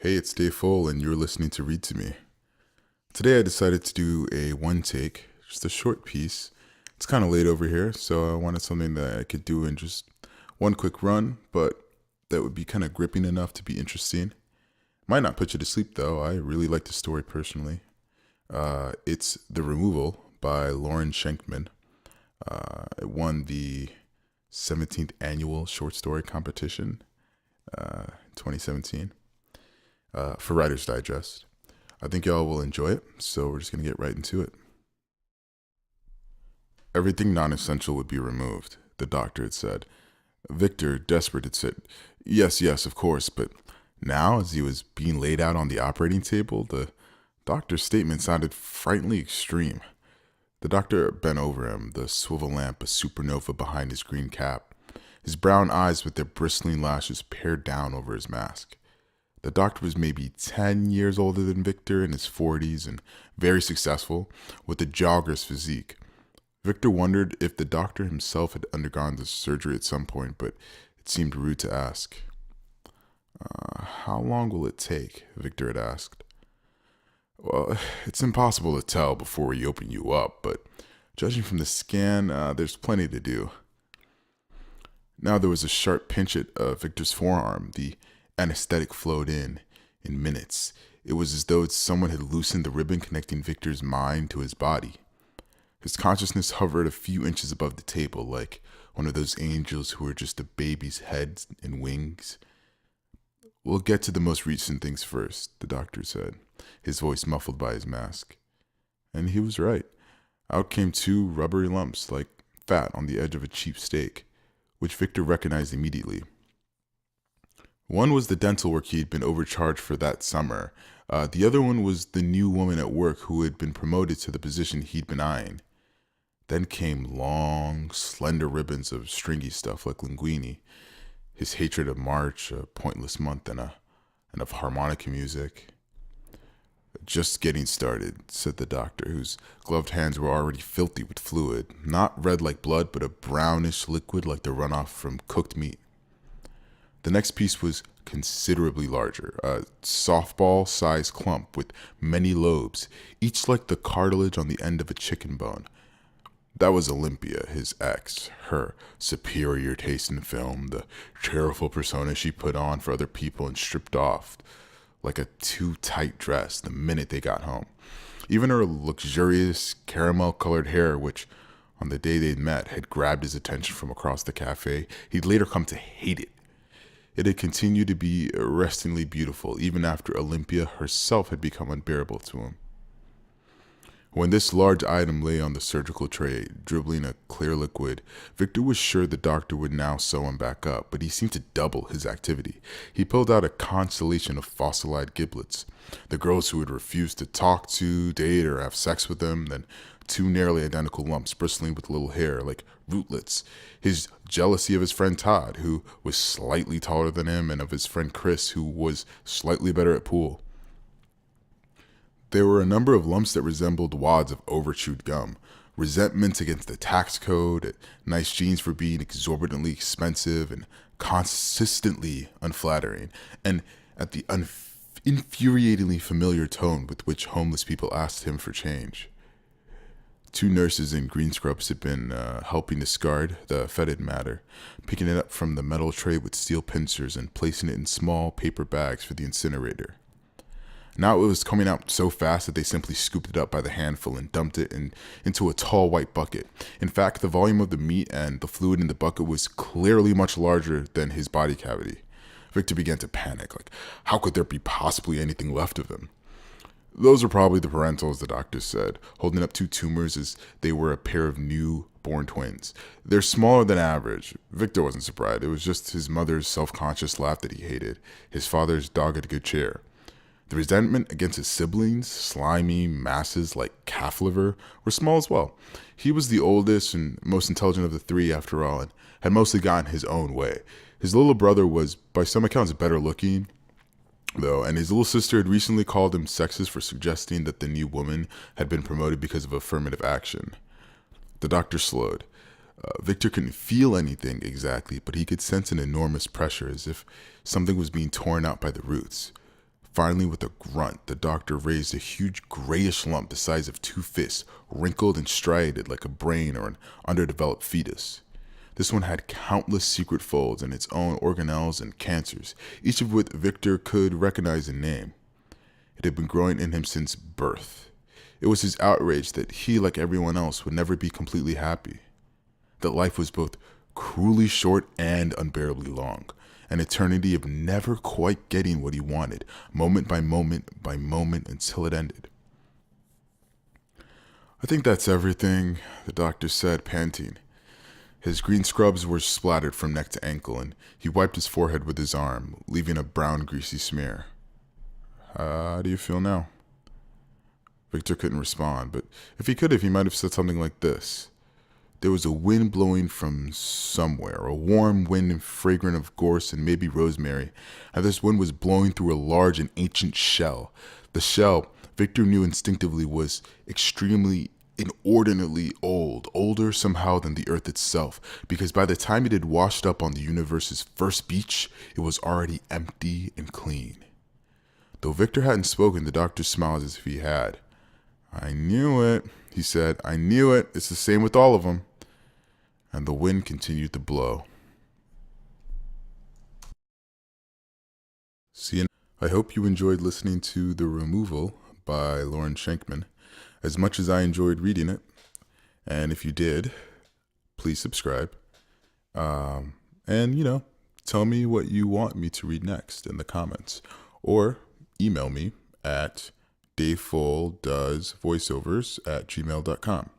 Hey, it's Dave Full, and you're listening to Read to Me. Today I decided to do a one take, just a short piece. It's kind of late over here, so I wanted something that I could do in just one quick run, but that would be kind of gripping enough to be interesting. Might not put you to sleep, though. I really like the story personally. It's The Removal by Lauren Schenkman. It won the 17th annual short story competition, 2017. For Writer's Digest. I think y'all will enjoy it, so we're just going to get right into it. Everything non-essential would be removed, the doctor had said. Victor, desperate, had said, yes, of course, but now, as he was being laid out on the operating table, the doctor's statement sounded frighteningly extreme. The doctor bent over him, the swivel lamp a supernova behind his green cap, his brown eyes with their bristling lashes pared down over his mask. The doctor was maybe 10 years older than Victor, in his 40s, and very successful, with a jogger's physique. Victor wondered if the doctor himself had undergone the surgery at some point, but it seemed rude to ask. How long will it take? Victor had asked. Well, it's impossible to tell before we open you up, but judging from the scan, there's plenty to do. Now there was a sharp pinch at Victor's forearm. The anesthetic flowed in minutes. It was as though someone had loosened the ribbon connecting Victor's mind to his body. His consciousness hovered a few inches above the table, like one of those angels who are just a baby's head and wings. We'll get to the most recent things first, the doctor said, his voice muffled by his mask. And he was right. Out came two rubbery lumps, like fat on the edge of a cheap steak, which Victor recognized immediately. One was the dental work he'd been overcharged for that summer. The other one was the new woman at work who had been promoted to the position he'd been eyeing. Then came long, slender ribbons of stringy stuff like linguine, his hatred of March, a pointless month, and of harmonica music. Just getting started, said the doctor, whose gloved hands were already filthy with fluid, not red like blood, but a brownish liquid like the runoff from cooked meat. The next piece was considerably larger, a softball-sized clump with many lobes, each like the cartilage on the end of a chicken bone. That was Olympia, his ex, her superior taste in film, the cheerful persona she put on for other people and stripped off like a too-tight dress the minute they got home. Even her luxurious caramel-colored hair, which, on the day they'd met, had grabbed his attention from across the cafe, he'd later come to hate it. It had continued to be arrestingly beautiful, even after Olympia herself had become unbearable to him. When this large item lay on the surgical tray, dribbling a clear liquid, Victor was sure the doctor would now sew him back up, but he seemed to double his activity. He pulled out a constellation of fossilized giblets, the girls who had refused to talk to, date, or have sex with him, then two nearly identical lumps bristling with little hair like rootlets, his jealousy of his friend Todd, who was slightly taller than him, and of his friend Chris, who was slightly better at pool. There were a number of lumps that resembled wads of overchewed gum, resentments against the tax code, at nice jeans for being exorbitantly expensive and consistently unflattering, and at the infuriatingly familiar tone with which homeless people asked him for change. Two nurses in green scrubs had been helping discard the fetid matter, picking it up from the metal tray with steel pincers and placing it in small paper bags for the incinerator. Now it was coming out so fast that they simply scooped it up by the handful and dumped it into a tall white bucket. In fact, the volume of the meat and the fluid in the bucket was clearly much larger than his body cavity. Victor began to panic, like, how could there be possibly anything left of him? Those are probably the parentals, the doctor said, holding up two tumors as they were a pair of new-born twins. They're smaller than average. Victor wasn't surprised. It was just his mother's self-conscious laugh that he hated, his father's dogged good cheer. The resentment against his siblings, slimy masses like calf liver, were small as well. He was the oldest and most intelligent of the three, after all, and had mostly gotten his own way. His little brother was, by some accounts, better looking, though, and his little sister had recently called him sexist for suggesting that the new woman had been promoted because of affirmative action. The doctor slowed. Victor couldn't feel anything exactly, but he could sense an enormous pressure, as if something was being torn out by the roots. Finally, with a grunt, the doctor raised a huge grayish lump the size of 2 fists, wrinkled and striated like a brain or an underdeveloped fetus. This one had countless secret folds and its own organelles and cancers, each of which Victor could recognize and name. It had been growing in him since birth. It was his outrage that he, like everyone else, would never be completely happy. That life was both cruelly short and unbearably long. An eternity of never quite getting what he wanted, moment by moment until it ended. "I think that's everything," the doctor said, panting. His green scrubs were splattered from neck to ankle, and he wiped his forehead with his arm, leaving a brown, greasy smear. "How do you feel now?" Victor couldn't respond, but if he could have, he might have said something like this. There was a wind blowing from somewhere, a warm wind fragrant of gorse and maybe rosemary, and this wind was blowing through a large and ancient shell. The shell, Victor knew instinctively, was extremely, inordinately old, older somehow than the earth itself, because by the time it had washed up on the universe's first beach, it was already empty and clean. Though Victor hadn't spoken, the doctor smiled as if he had. "I knew it," he said. "I knew it. It's the same with all of them." And the wind continued to blow. I hope you enjoyed listening to The Removal by Lauren Schenkman as much as I enjoyed reading it. And if you did, please subscribe. And, tell me what you want me to read next in the comments. Or email me at davefulldoesvoiceovers@gmail.com.